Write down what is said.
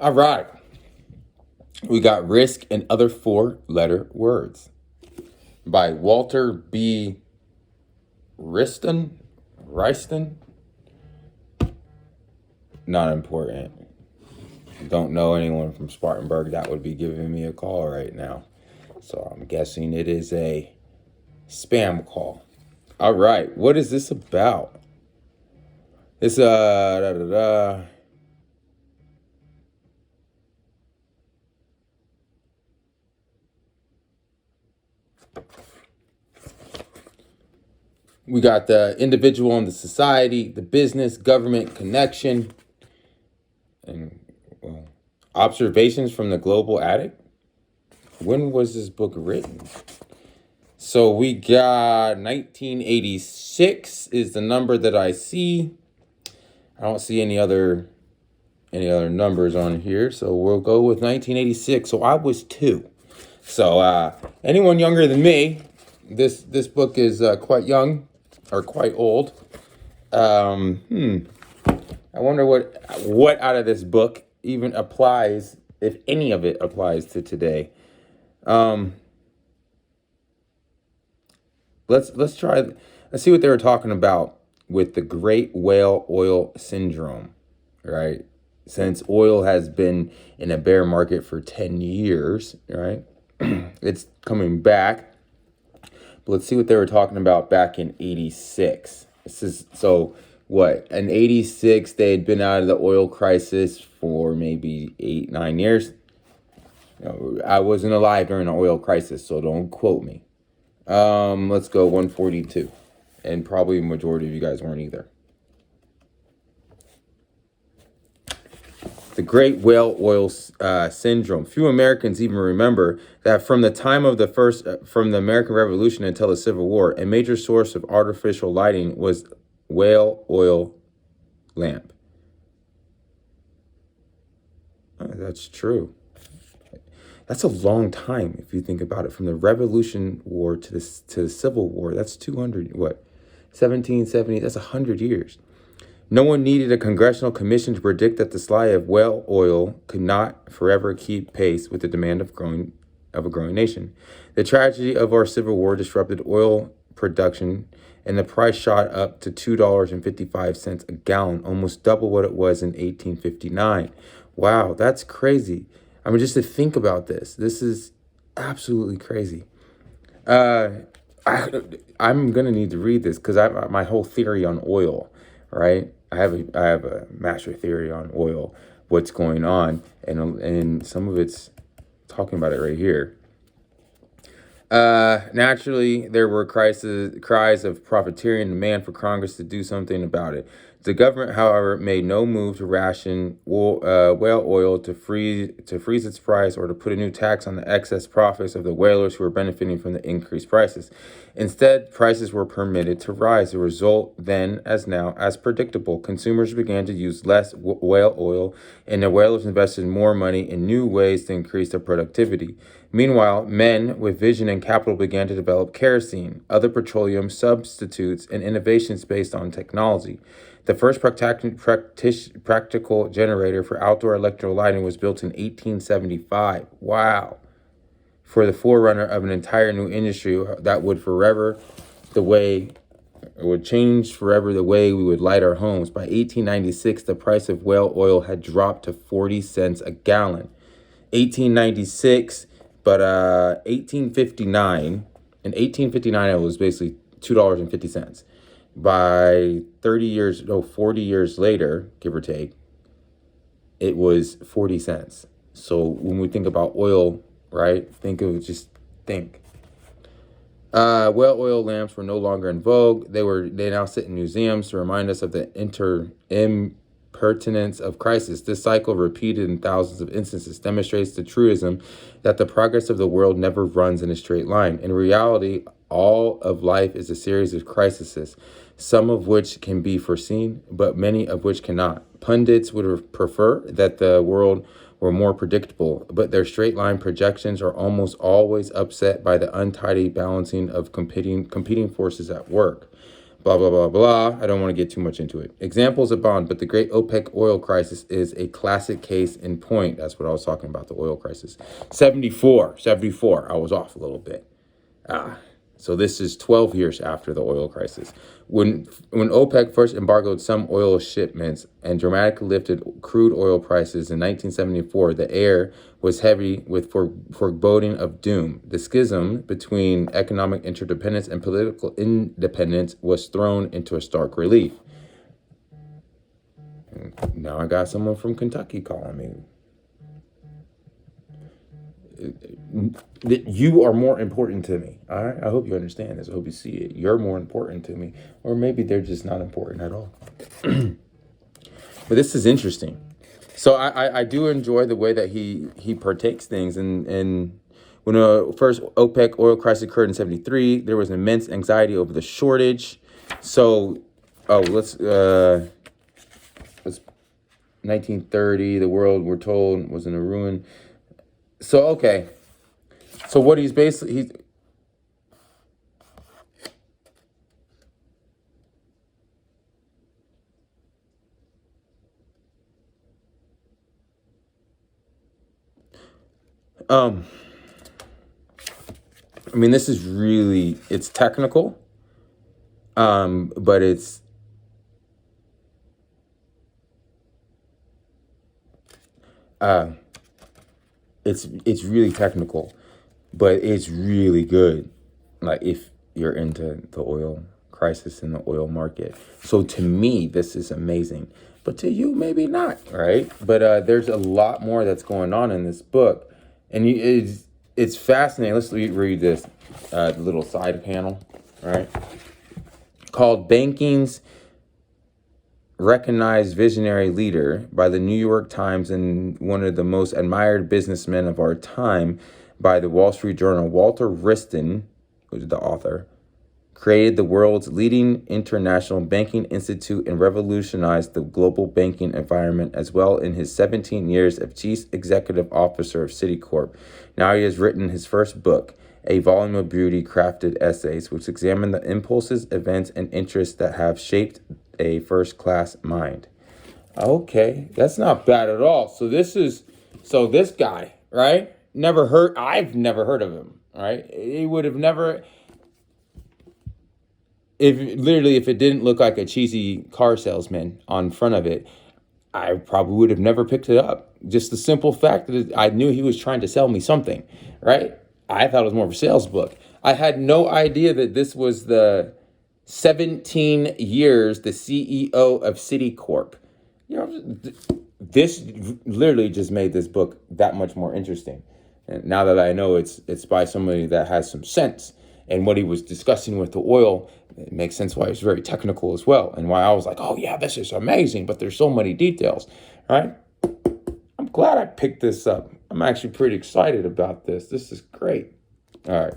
All right. We got Risk and Other Four-Letter Words by Walter B. Riston. Not important. Don't know anyone from Spartanburg that would be giving me a call right now. So I'm guessing it is a spam call. All right. What is this about? It's da, da, da. We got the individual and the society, the business, government connection, and well, observations from the global attic. When was this book written? So we got 1986 is the number that I see. I don't see any other numbers on here, so we'll go with 1986. So I was 2. So anyone younger than me, this book is quite young or quite old. I wonder what out of this book even applies, if any of it applies to today. Let's try. Let's see what they were talking about with the great whale oil syndrome, right? Since oil has been in a bear market for 10 years, right? It's coming back. But let's see what they were talking about back in 86. This is so what? In 86, they had been out of the oil crisis for maybe 8-9 years. I wasn't alive during the oil crisis, so don't quote me. Let's go 142. And probably a majority of you guys weren't either. The Great Whale Oil Syndrome. Few Americans even remember that from the time of from the American Revolution until the Civil War, a major source of artificial lighting was whale oil lamp. That's true. That's a long time if you think about it. From the Revolution War to the Civil War, that's 1770. That's 100 years. No one needed a congressional commission to predict that the supply of whale oil could not forever keep pace with the demand of a growing nation. The tragedy of our Civil War disrupted oil production, and the price shot up to $2.55 a gallon, almost double what it was in 1859. Wow, that's crazy. I mean, just to think about this is absolutely crazy. I'm gonna need to read this because my whole theory on oil, right? I have a master theory on oil, what's going on, and some of it's talking about it right here. Naturally, there were cries of profiteering demand for Congress to do something about it. The government, however, made no move to ration whale oil to freeze its price or to put a new tax on the excess profits of the whalers who were benefiting from the increased prices. Instead, prices were permitted to rise. The result, then as now, as predictable, consumers began to use less whale oil, and the whalers invested more money in new ways to increase their productivity. Meanwhile, men with vision and capital began to develop kerosene, other petroleum substitutes, and innovations based on technology. The first practical generator for outdoor electrical lighting was built in 1875. Wow. For the forerunner of an entire new industry that would change forever the way we would light our homes. By 1896, the price of whale oil had dropped to 40 cents a gallon. 1896, but 1859, in 1859 it was basically $2.50. By 40 years later, give or take, it was 40 cents. So when we think about oil, right, think. Whale oil lamps were no longer in vogue. They now sit in museums to remind us of the impertinence of crisis. This cycle, repeated in thousands of instances, demonstrates the truism that the progress of the world never runs in a straight line. In reality, all of life is a series of crises, some of which can be foreseen, but many of which cannot. Pundits would prefer that the world were more predictable, but their straight-line projections are almost always upset by the untidy balancing of competing forces at work. blah, blah, blah, blah. I don't want to get too much into it. Examples abound, but the great OPEC oil crisis is a classic case in point. That's what I was talking about, the oil crisis. 74. I was off a little bit. So this is 12 years after the oil crisis. When OPEC first embargoed some oil shipments and dramatically lifted crude oil prices in 1974, the air was heavy with foreboding of doom. The schism between economic interdependence and political independence was thrown into a stark relief. And now I got someone from Kentucky calling me. That you are more important to me. All right. I hope you understand this. I hope you see it. You're more important to me. Or maybe they're just not important at all. But this is interesting. So I do enjoy the way that he partakes things. And when the first OPEC oil crisis occurred in 73, there was immense anxiety over the shortage. So, let's 1930, the world, we're told, was in a ruin. So, okay. So what he's basically, I mean, this is really, it's technical, but it's really technical, but it's really good. Like if you're into the oil crisis in the oil market. So to me, this is amazing, but to you, maybe not, right? But there's a lot more that's going on in this book, and it's fascinating. Let's read this little side panel, right? Called Banking's Recognized Visionary Leader by the New York Times and one of the most admired businessmen of our time by the Wall Street Journal. Walter Wriston, who's the author, created the world's leading international banking institute and revolutionized the global banking environment as well in his 17 years of chief executive officer of Citicorp. Now he has written his first book, a volume of beauty crafted essays which examine the impulses, events, and interests that have shaped a first-class mind. Okay, that's not bad at all. So this guy, right? I've never heard of him, right? He would have never, if it didn't look like a cheesy car salesman on front of it, I probably would have never picked it up. Just the simple fact that I knew he was trying to sell me something, right? I thought it was more of a sales book. I had no idea that this was the 17 years the CEO of Citicorp. You know, this literally just made this book that much more interesting. And now that I know it's by somebody that has some sense, and what he was discussing with the oil, it makes sense why it's very technical as well, and why I was like, oh yeah, this is amazing, but there's so many details, right? I'm glad I picked this up. I'm actually pretty excited about this. This is great. All right.